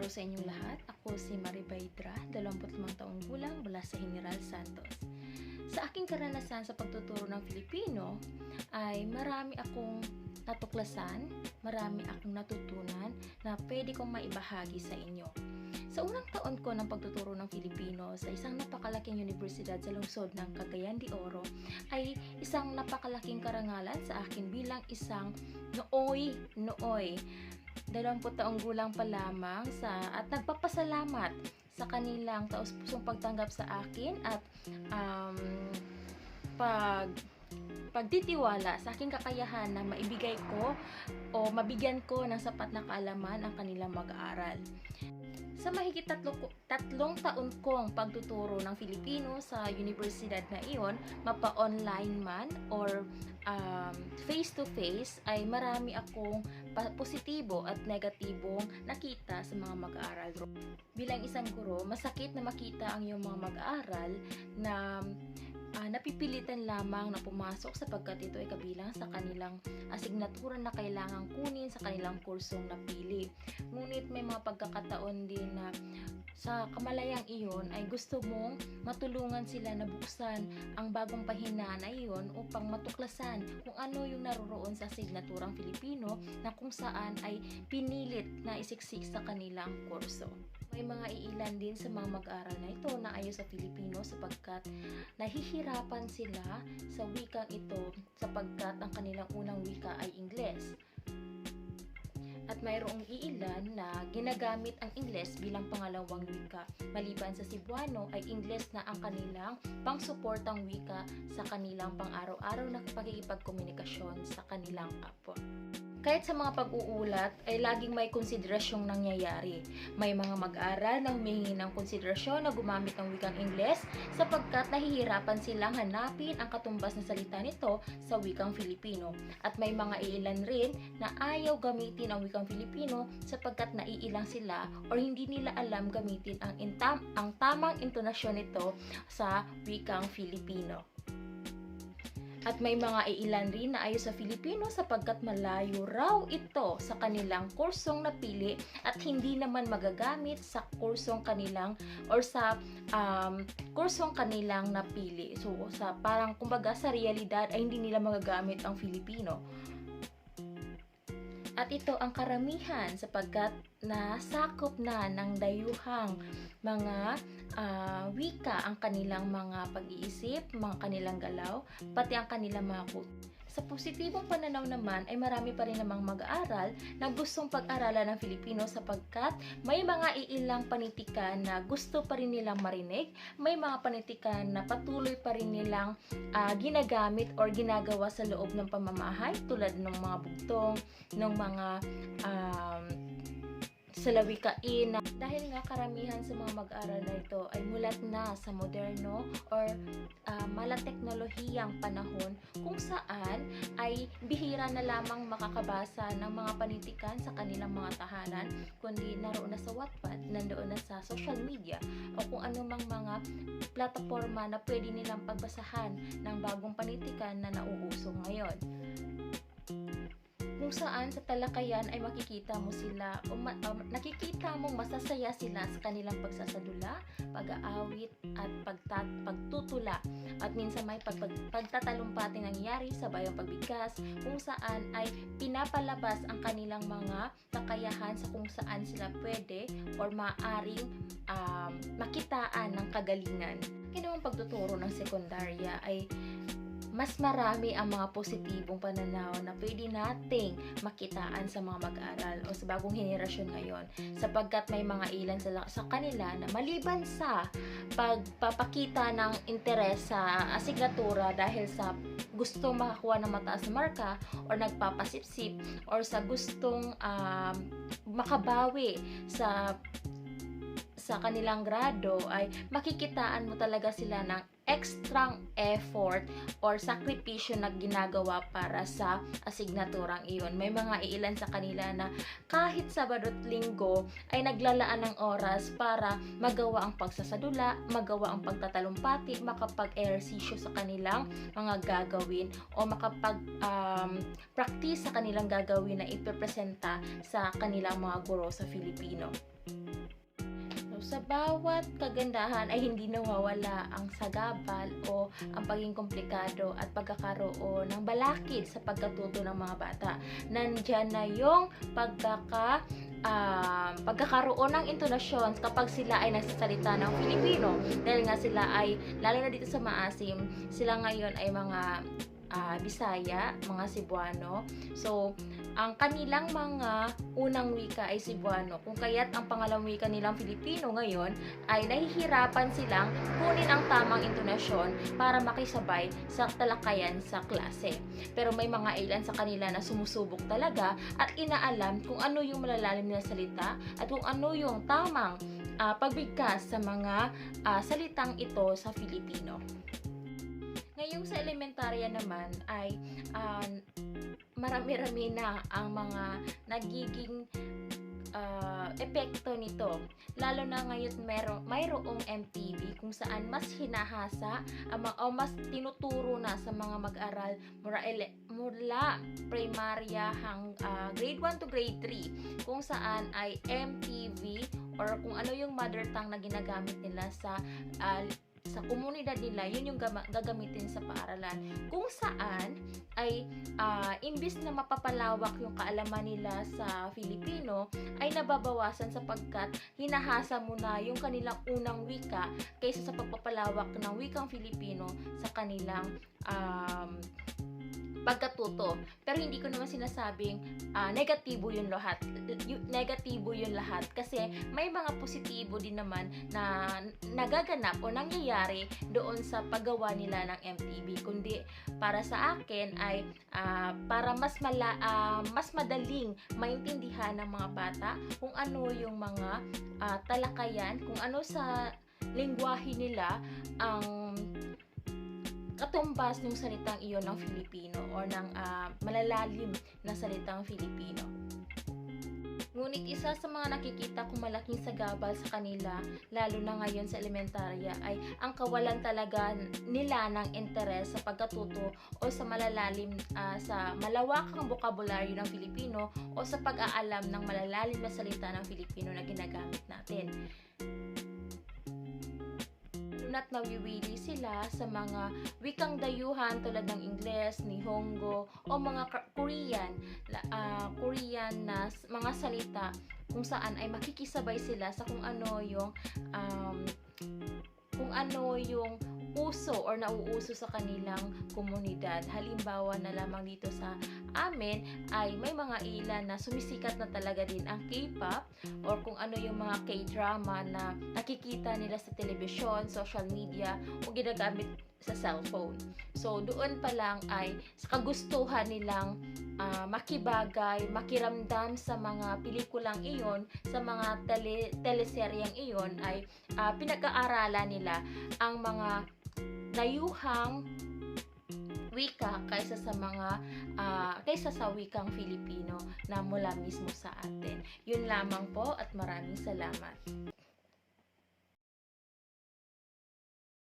araw sa inyong lahat. Ako si Maribaydra, 25 taong gulang mula sa General Santos. Sa aking karanasan sa pagtuturo ng Filipino ay marami akong natuklasan, marami akong natutunan na pwede kong maibahagi sa inyo. Sa unang taon ko ng pagtuturo ng Filipino sa isang napakalaking universidad sa lungsod ng Cagayan de Oro ay isang napakalaking karangalan sa akin bilang isang nooy 20 taong gulang pa lamang at nagpapasalamat sa kanilang taos-pusong pagtanggap sa akin at pagtitiwala sa aking kakayahan na maibigay ko o mabigyan ko ng sapat na kaalaman ang kanilang mag-aaral. Sa mahigit tatlong taon kong pagtuturo ng Filipino sa universidad na iyon, mapa-online man or face-to-face, ay marami akong positibo at negatibong nakita sa mga mag-aaral. Bilang isang guro, masakit na makita ang iyong mga mag-aaral na napipilitan lamang na pumasok sapagkat ito ay kabilang sa kanilang asignatura na kailangang kunin sa kanilang kursong napili. Ngunit may mga pagkakataon din na sa kamalayang iyon ay gusto mong matulungan sila na buksan ang bagong pahina na iyon upang matuklasan kung ano yung naroroon sa asignaturang Filipino na kung saan ay pinilit na isiksik sa kanilang kurso. May mga iilan din sa mga mag-aaral na ito na ayaw sa Filipino sapagkat nahihirapan sila sa wikang ito sapagkat ang kanilang unang wika ay Ingles. At mayroong iilan na ginagamit ang Ingles bilang pangalawang wika. Maliban sa Cebuano ay Ingles na ang kanilang pang-suportang wika sa kanilang pang-araw-araw na pakikipagkomunikasyon sa kanilang kapwa. Kahit sa mga pag-uulat ay laging may konsiderasyong nangyayari. May mga mag-aaral na humihingi ng konsiderasyon na gumamit ng wikang Ingles sapagkat nahihirapan silang hanapin ang katumbas na salita nito sa wikang Filipino. At may mga iilan rin na ayaw gamitin ang wikang Filipino sapagkat naiilang sila o hindi nila alam gamitin ang tamang intonasyon nito sa wikang Filipino. At may mga iilan rin na ayaw sa Filipino sapagkat malayo raw ito sa kanilang kursong napili at hindi naman magagamit sa kursong kanilang or sa kursong kanilang napili. So, parang kumbaga sa realidad ay hindi nila magagamit ang Filipino. At ito ang karamihan sapagkat nasakop na ng dayuhang mga wika ang kanilang mga pag-iisip, mga kanilang galaw, pati ang kanilang mga kultura. Sa positibong pananaw naman ay marami pa rin namang mag-aaral na gustong pag-aralan ng Filipino sapagkat may mga iilang panitikan na gusto pa rin nilang marinig, may mga panitikan na patuloy pa rin nilang ginagamit or ginagawa sa loob ng pamamahay tulad ng mga bugtong, ng mga salawikain na dahil nga karamihan sa mga mag-aaral na ito ay mulat na sa moderno or malateknolohiyang panahon kung saan ay bihira na lamang makakabasa ng mga panitikan sa kanilang mga tahanan kundi naroon na sa Wattpad, nandoon na sa social media o kung anumang mga plataforma na pwede nilang pagbasahan ng bagong panitikan na nauuso ngayon. Kung saan sa talakayan ay makikita mo sila o nakikita mong masasaya sila sa kanilang pagsasadula, pag-aawit at pagtutula at minsan may pagtatalumpating nangyayari sa bayang pagbigkas kung saan ay pinapalabas ang kanilang mga kakayahan sa kung saan sila pwede or maaaring makitaan ng kagalingan. Ginawang pagtuturo ng sekundarya ay mas marami ang mga positibong pananaw na pwede nating makitaan sa mga mag-aaral o sa bagong henerasyon ngayon sapagkat may mga ilan sa kanila na maliban sa pagpapakita ng interes sa asignatura dahil sa gusto makakuha ng mataas na marka or nagpapasipsip or sa gustong makabawi sa kanilang grado ay makikitaan mo talaga sila ng extra effort or sakripisyo na ginagawa para sa asignaturang iyon. May mga iilan sa kanila na kahit Sabado at Linggo ay naglalaan ng oras para magawa ang pagsasadula, magawa ang pagtatalumpati, makapag-ehersisyo sa kanilang mga gagawin o makapag-practice sa kanilang gagawin na ipepresenta sa kanilang mga guro sa Filipino. Sa bawat kagandahan ay hindi nawawala ang sagabal o ang pagiging komplikado at pagkakaroon ng balakid sa pagkatuto ng mga bata. Nandyan na yung pagkakaroon ng intonasyon kapag sila ay nagsasalita ng Filipino. Dahil nga sila ay, lalo na dito sa Maasim, sila ngayon ay mga Bisaya, mga Cebuano. So, ang kanilang mga unang wika ay Cebuano. Kung kaya't ang pangalawang wika nilang Filipino ngayon ay nahihirapan silang kunin ang tamang intonasyon para makisabay sa talakayan sa klase. Pero may mga ilan sa kanila na sumusubok talaga at inaalam kung ano yung malalalim na salita at kung ano yung tamang pagbigkas sa mga salitang ito sa Filipino. Ngayong sa elementarya naman ay marami-rami na ang mga nagiging epekto nito. Lalo na ngayon mayroong MTV kung saan mas hinahasa o mas tinuturo na sa mga mag-aral mula primarya grade 1 to grade 3 kung saan ay MTV or kung ano yung mother tongue na ginagamit nila sa komunidad nila, yun yung gagamitin sa paaralan. Kung saan ay imbis na mapapalawak yung kaalaman nila sa Filipino, ay nababawasan sapagkat hinahasa mo na yung kanilang unang wika kaysa sa pagpapalawak ng wikang Filipino sa kanilang pagkatuto. Pero hindi ko naman sinasabing negatibo yun lahat. Negatibo yun lahat kasi may mga positibo din naman na nagaganap o nangyayari doon sa paggawa nila ng MTV. Kundi para sa akin ay para mas madaling maintindihan ng mga bata kung ano yung mga talakayan, kung ano sa lengguwahe nila ang katumbas ng salitang iyon ng Filipino o ng malalalim na salitang Filipino. Ngunit isa sa mga nakikita kong malaking sagabal sa kanila, lalo na ngayon sa elementarya, ay ang kawalan talaga nila ng interes sa pagkatuto o sa malalalim, sa malawakang bokabularyo ng Filipino o sa pag-aalam ng malalalim na salita ng Filipino na ginagamit natin. At nawiwili sila sa mga wikang dayuhan tulad ng Ingles, Nihongo o mga Korean na mga salita kung saan ay makikisabay sila sa kung ano yung uso or nauuso sa kanilang komunidad. Halimbawa na lamang dito sa amin ay may mga ilan na sumisikat na talaga din ang K-pop or kung ano yung mga K-drama na nakikita nila sa telebisyon, social media o ginagamit sa cellphone. So doon pa lang ay sa kagustuhan nilang makibagay, makiramdam sa mga pelikulang iyon, sa mga teleseryeng iyon ay pinag-aaralan nila ang mga dayuhang wika kaysa sa wikang Filipino na mula mismo sa atin. Yun lamang po at maraming salamat.